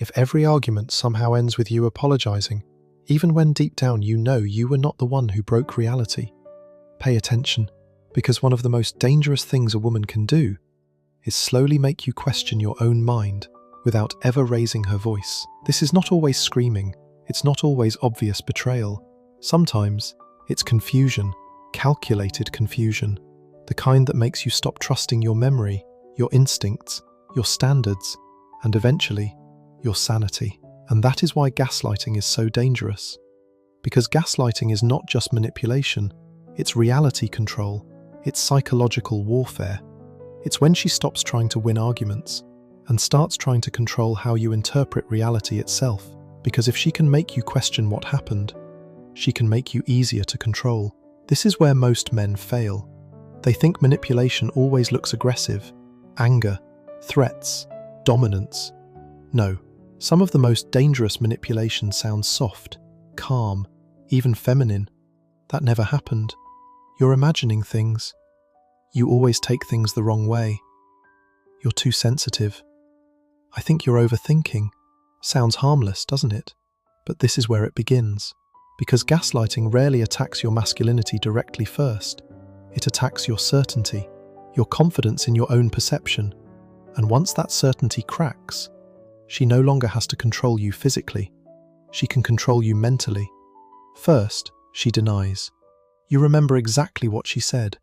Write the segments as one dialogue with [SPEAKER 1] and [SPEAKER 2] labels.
[SPEAKER 1] If every argument somehow ends with you apologizing, even when deep down you know you were not the one who broke reality. Pay attention, because one of the most dangerous things a woman can do is slowly make you question your own mind without ever raising her voice. This is not always screaming, it's not always obvious betrayal. Sometimes it's confusion, calculated confusion, the kind that makes you stop trusting your memory, your instincts, your standards, and eventually, your sanity. And that is why gaslighting is so dangerous. Because gaslighting is not just manipulation, it's reality control, it's psychological warfare. It's when she stops trying to win arguments and starts trying to control how you interpret reality itself. Because if she can make you question what happened, she can make you easier to control. This is where most men fail. They think manipulation always looks aggressive, anger, threats, dominance. No, some of the most dangerous manipulation sounds soft, calm, even feminine. That never happened. You're imagining things. You always take things the wrong way. You're too sensitive. I think you're overthinking. Sounds harmless, doesn't it? But this is where it begins. Because gaslighting rarely attacks your masculinity directly first. It attacks your certainty, your confidence in your own perception. And once that certainty cracks, she no longer has to control you physically. She can control you mentally. First, she denies. You remember exactly what she said.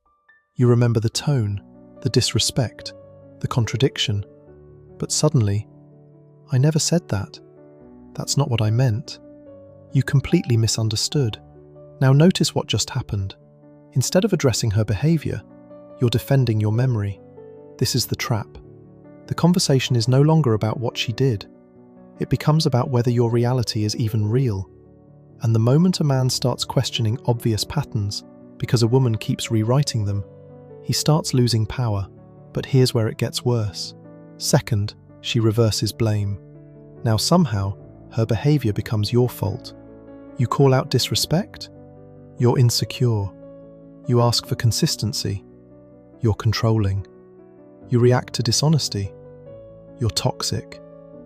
[SPEAKER 1] You remember the tone, the disrespect, the contradiction. But suddenly, I never said that. That's not what I meant. You completely misunderstood. Now notice what just happened. Instead of addressing her behavior, you're defending your memory. This is the trap. The conversation is no longer about what she did. It becomes about whether your reality is even real. And the moment a man starts questioning obvious patterns because a woman keeps rewriting them, he starts losing power. But here's where it gets worse. Second, she reverses blame. Now somehow, her behavior becomes your fault. You call out disrespect? You're insecure. You ask for consistency? You're controlling. You react to dishonesty? You're toxic.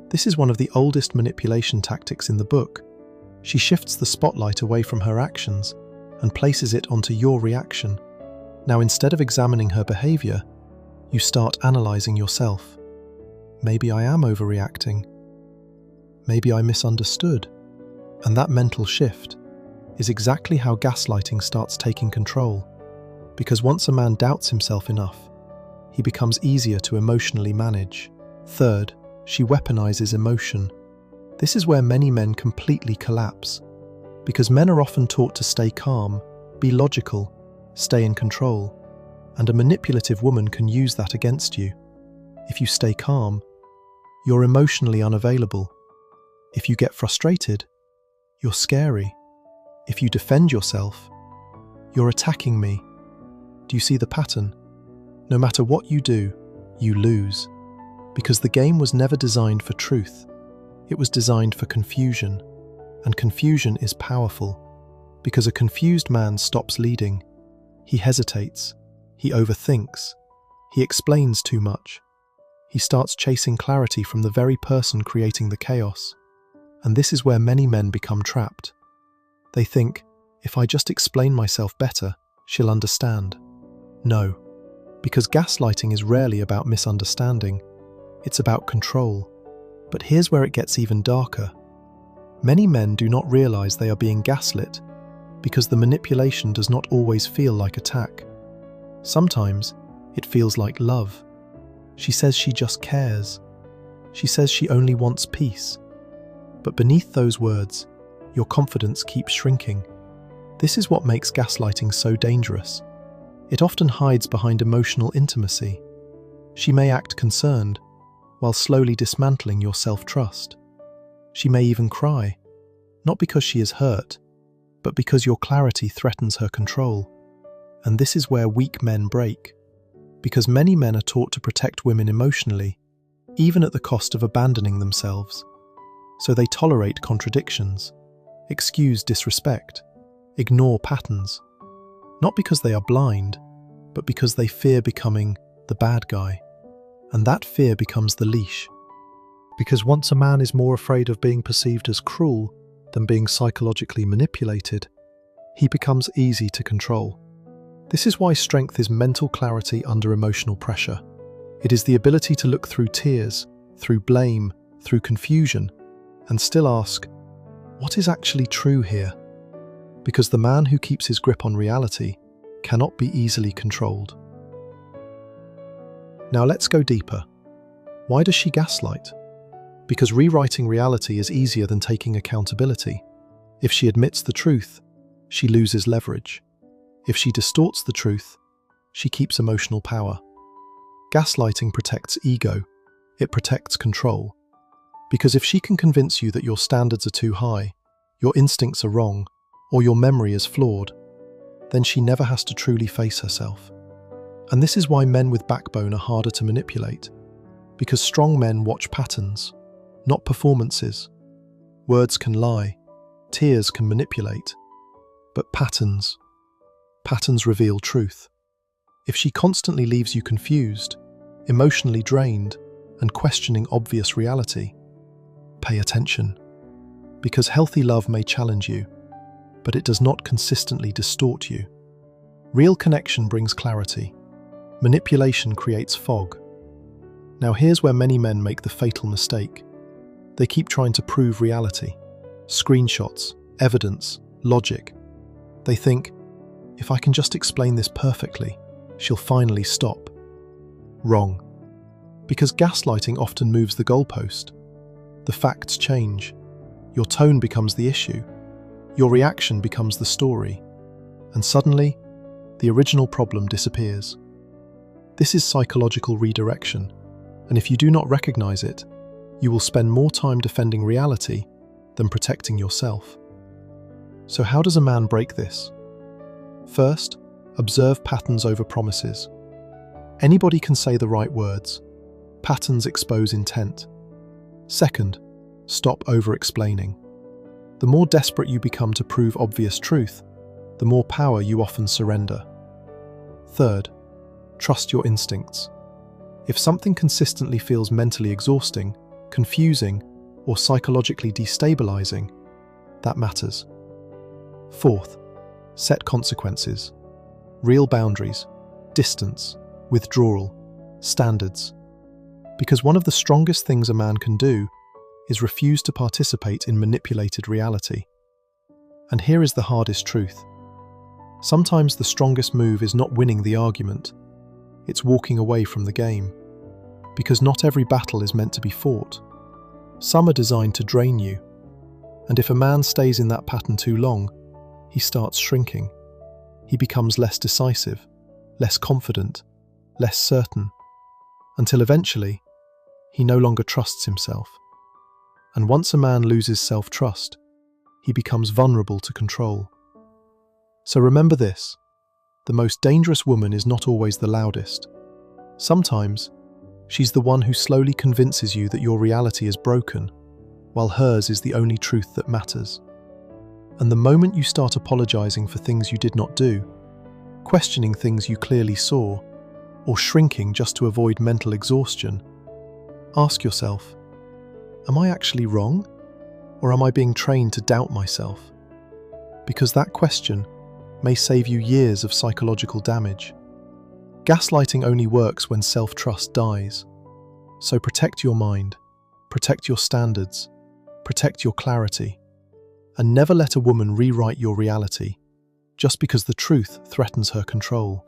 [SPEAKER 1] This is one of the oldest manipulation tactics in the book. She shifts the spotlight away from her actions and places it onto your reaction. Now instead of examining her behavior, you start analyzing yourself. Maybe I am overreacting. Maybe I misunderstood. And that mental shift is exactly how gaslighting starts taking control. Because once a man doubts himself enough, he becomes easier to emotionally manage. Third, she weaponizes emotion. This is where many men completely collapse. Because men are often taught to stay calm, be logical, stay in control. And a manipulative woman can use that against you. If you stay calm, you're emotionally unavailable. If you get frustrated, you're scary. If you defend yourself, you're attacking me. Do you see the pattern? No matter what you do, you lose. Because the game was never designed for truth. It was designed for confusion. And confusion is powerful. Because a confused man stops leading. He hesitates. He overthinks. He explains too much. He starts chasing clarity from the very person creating the chaos. And this is where many men become trapped. They think, if I just explain myself better, she'll understand. No, because gaslighting is rarely about misunderstanding. It's about control. But here's where it gets even darker. Many men do not realize they are being gaslit because the manipulation does not always feel like attack. Sometimes it feels like love. She says she just cares. She says she only wants peace. But beneath those words, your confidence keeps shrinking. This is what makes gaslighting so dangerous. It often hides behind emotional intimacy. She may act concerned, while slowly dismantling your self-trust. She may even cry, not because she is hurt, but because your clarity threatens her control. And this is where weak men break, because many men are taught to protect women emotionally, even at the cost of abandoning themselves. So they tolerate contradictions, excuse disrespect, ignore patterns, not because they are blind, but because they fear becoming the bad guy. And that fear becomes the leash. Because once a man is more afraid of being perceived as cruel than being psychologically manipulated, he becomes easy to control. This is why strength is mental clarity under emotional pressure. It is the ability to look through tears, through blame, through confusion, and still ask, what is actually true here? Because the man who keeps his grip on reality cannot be easily controlled. Now let's go deeper. Why does she gaslight? Because rewriting reality is easier than taking accountability. If she admits the truth, she loses leverage. If she distorts the truth, she keeps emotional power. Gaslighting protects ego. It protects control. Because if she can convince you that your standards are too high, your instincts are wrong, or your memory is flawed, then she never has to truly face herself. And this is why men with backbone are harder to manipulate. Because strong men watch patterns, not performances. Words can lie, tears can manipulate, but patterns reveal truth. If she constantly leaves you confused, emotionally drained, and questioning obvious reality, pay attention. Because healthy love may challenge you, but it does not consistently distort you. Real connection brings clarity. Manipulation creates fog. Now here's where many men make the fatal mistake. They keep trying to prove reality. Screenshots, evidence, logic. They think, if I can just explain this perfectly, she'll finally stop. Wrong. Because gaslighting often moves the goalpost. The facts change. Your tone becomes the issue. Your reaction becomes the story. And suddenly, the original problem disappears. This is psychological redirection, and if you do not recognize it, you will spend more time defending reality than protecting yourself. So how does a man break this? First, observe patterns over promises. Anybody can say the right words. Patterns expose intent. Second, stop over-explaining. The more desperate you become to prove obvious truth, the more power you often surrender. Third, trust your instincts. If something consistently feels mentally exhausting, confusing, or psychologically destabilizing, that matters. Fourth, set consequences. Real boundaries, distance, withdrawal, standards. Because one of the strongest things a man can do is refuse to participate in manipulated reality. And here is the hardest truth. Sometimes the strongest move is not winning the argument, it's walking away from the game. Because not every battle is meant to be fought. Some are designed to drain you. And if a man stays in that pattern too long, he starts shrinking. He becomes less decisive, less confident, less certain, until eventually, he no longer trusts himself. And once a man loses self-trust, he becomes vulnerable to control. So remember this, the most dangerous woman is not always the loudest. Sometimes, she's the one who slowly convinces you that your reality is broken, while hers is the only truth that matters. And the moment you start apologizing for things you did not do, questioning things you clearly saw, or shrinking just to avoid mental exhaustion, ask yourself, am I actually wrong? Or am I being trained to doubt myself? Because that question may save you years of psychological damage. Gaslighting only works when self-trust dies. So protect your mind, protect your standards, protect your clarity, and never let a woman rewrite your reality just because the truth threatens her control.